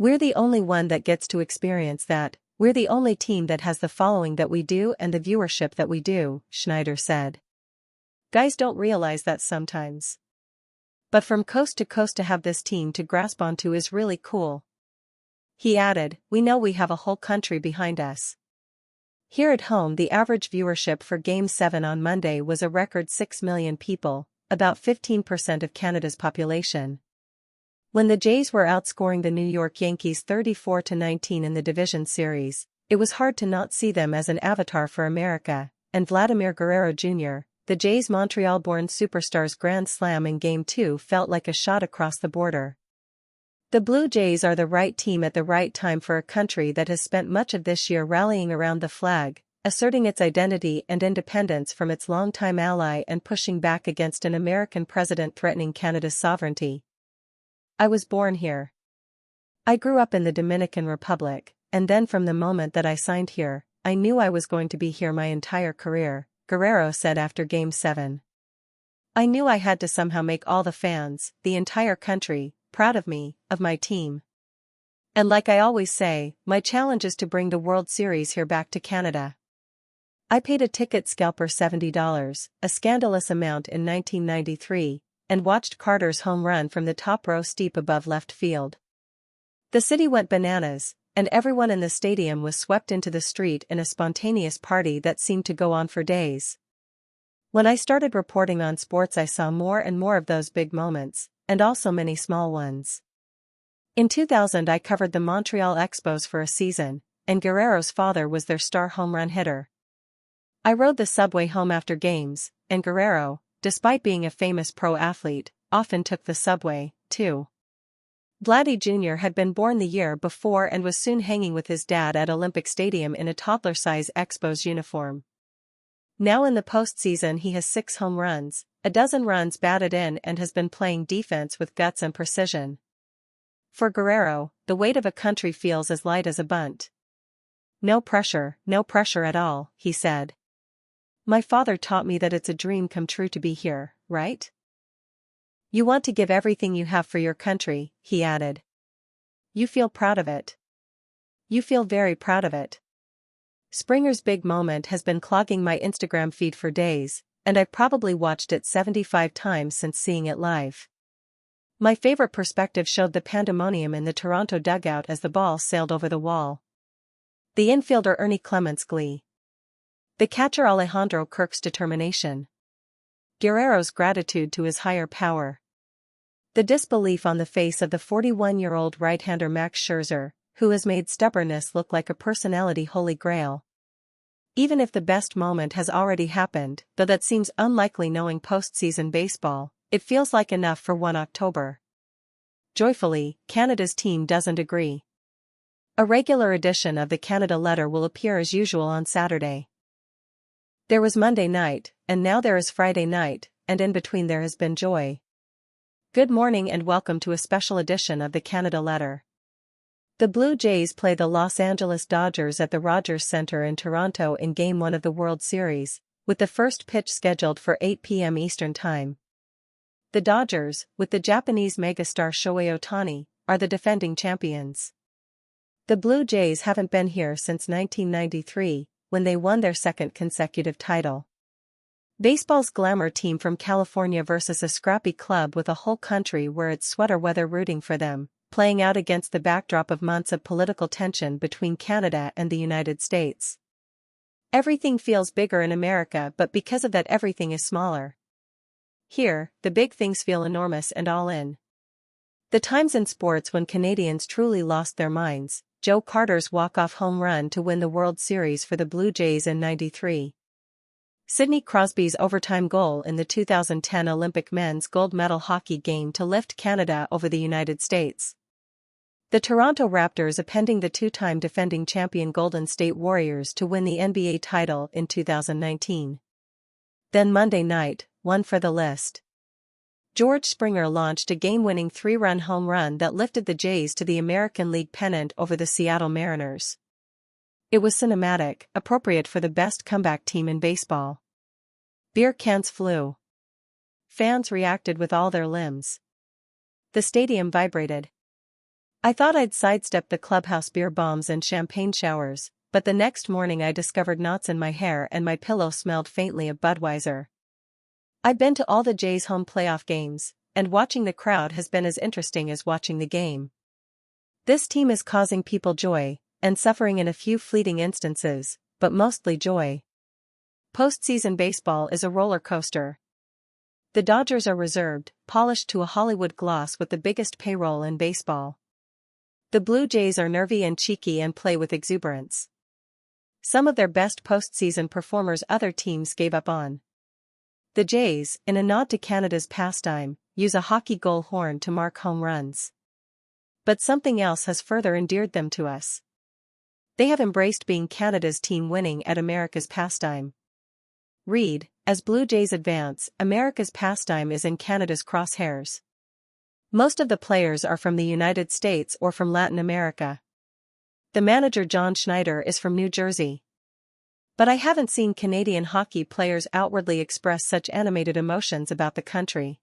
We're the only one that gets to experience that. We're the only team that has the following that we do and the viewership that we do, Schneider said. Guys don't realize that sometimes. But from coast to coast to have this team to grasp onto is really cool. He added, we know we have a whole country behind us. Here at home, the average viewership for Game 7 on Monday was a record 6 million people, about 15% of Canada's population. When the Jays were outscoring the New York Yankees 34-19 in the division series, it was hard to not see them as an avatar for America, and Vladimir Guerrero Jr., the Jays' Montreal-born superstar's grand slam in Game 2 felt like a shot across the border. The Blue Jays are the right team at the right time for a country that has spent much of this year rallying around the flag, asserting its identity and independence from its longtime ally and pushing back against an American president threatening Canada's sovereignty. I was born here. I grew up in the Dominican Republic, and then from the moment that I signed here, I knew I was going to be here my entire career, Guerrero said after Game 7. I knew I had to somehow make all the fans, the entire country, proud of me, of my team. And like I always say, my challenge is to bring the World Series here back to Canada. I paid a ticket scalper $70, a scandalous amount in 1993, and watched Carter's home run from the top row steep above left field. The city went bananas, and everyone in the stadium was swept into the street in a spontaneous party that seemed to go on for days. When I started reporting on sports, I saw more and more of those big moments, and also many small ones. In 2000 I covered the Montreal Expos for a season, and Guerrero's father was their star home run hitter. I rode the subway home after games, and Guerrero, despite being a famous pro athlete, often took the subway, too. Vladdy Jr. had been born the year before and was soon hanging with his dad at Olympic Stadium in a toddler-size Expos uniform. Now in the postseason he has 6 home runs, a dozen runs batted in, and has been playing defense with guts and precision. For Guerrero, the weight of a country feels as light as a bunt. No pressure at all, he said. My father taught me that it's a dream come true to be here, right? You want to give everything you have for your country, he added. You feel proud of it. You feel very proud of it. Springer's big moment has been clogging my Instagram feed for days, and I've probably watched it 75 times since seeing it live. My favorite perspective showed the pandemonium in the Toronto dugout as the ball sailed over the wall. The infielder Ernie Clement's glee. The catcher Alejandro Kirk's determination. Guerrero's gratitude to his higher power. The disbelief on the face of the 41-year-old right-hander Max Scherzer, who has made stubbornness look like a personality holy grail. Even if the best moment has already happened, though that seems unlikely knowing postseason baseball, it feels like enough for 1 October. Joyfully, Canada's team doesn't agree. A regular edition of the Canada Letter will appear as usual on Saturday. There was Monday night, and now there is Friday night, and in between there has been joy. Good morning and welcome to a special edition of the Canada Letter. The Blue Jays play the Los Angeles Dodgers at the Rogers Centre in Toronto in Game 1 of the World Series, with the first pitch scheduled for 8 p.m. Eastern Time. The Dodgers, with the Japanese megastar Shohei Ohtani, are the defending champions. The Blue Jays haven't been here since 1993, when they won their second consecutive title. Baseball's glamour team from California versus a scrappy club with a whole country wear its sweater weather rooting for them, playing out against the backdrop of months of political tension between Canada and the United States. Everything feels bigger in America, but because of that everything is smaller. Here, the big things feel enormous and all in. The times in sports when Canadians truly lost their minds: Joe Carter's walk-off home run to win the World Series for the Blue Jays in '93. Sidney Crosby's overtime goal in the 2010 Olympic men's gold medal hockey game to lift Canada over the United States. The Toronto Raptors appending the two-time defending champion Golden State Warriors to win the NBA title in 2019. Then Monday night, one for the list. George Springer launched a game-winning 3-run home run that lifted the Jays to the American League pennant over the Seattle Mariners. It was cinematic, appropriate for the best comeback team in baseball. Beer cans flew. Fans reacted with all their limbs. The stadium vibrated. I thought I'd sidestep the clubhouse beer bombs and champagne showers, but the next morning I discovered knots in my hair and my pillow smelled faintly of Budweiser. I've been to all the Jays' home playoff games, and watching the crowd has been as interesting as watching the game. This team is causing people joy, and suffering in a few fleeting instances, but mostly joy. Postseason baseball is a roller coaster. The Dodgers are reserved, polished to a Hollywood gloss with the biggest payroll in baseball. The Blue Jays are nervy and cheeky and play with exuberance. Some of their best postseason performers other teams gave up on. The Jays, in a nod to Canada's pastime, use a hockey goal horn to mark home runs. But something else has further endeared them to us. They have embraced being Canada's team winning at America's pastime. Read, as Blue Jays advance, America's pastime is in Canada's crosshairs. Most of the players are from the United States or from Latin America. The manager John Schneider is from New Jersey. But I haven't seen Canadian hockey players outwardly express such animated emotions about the country.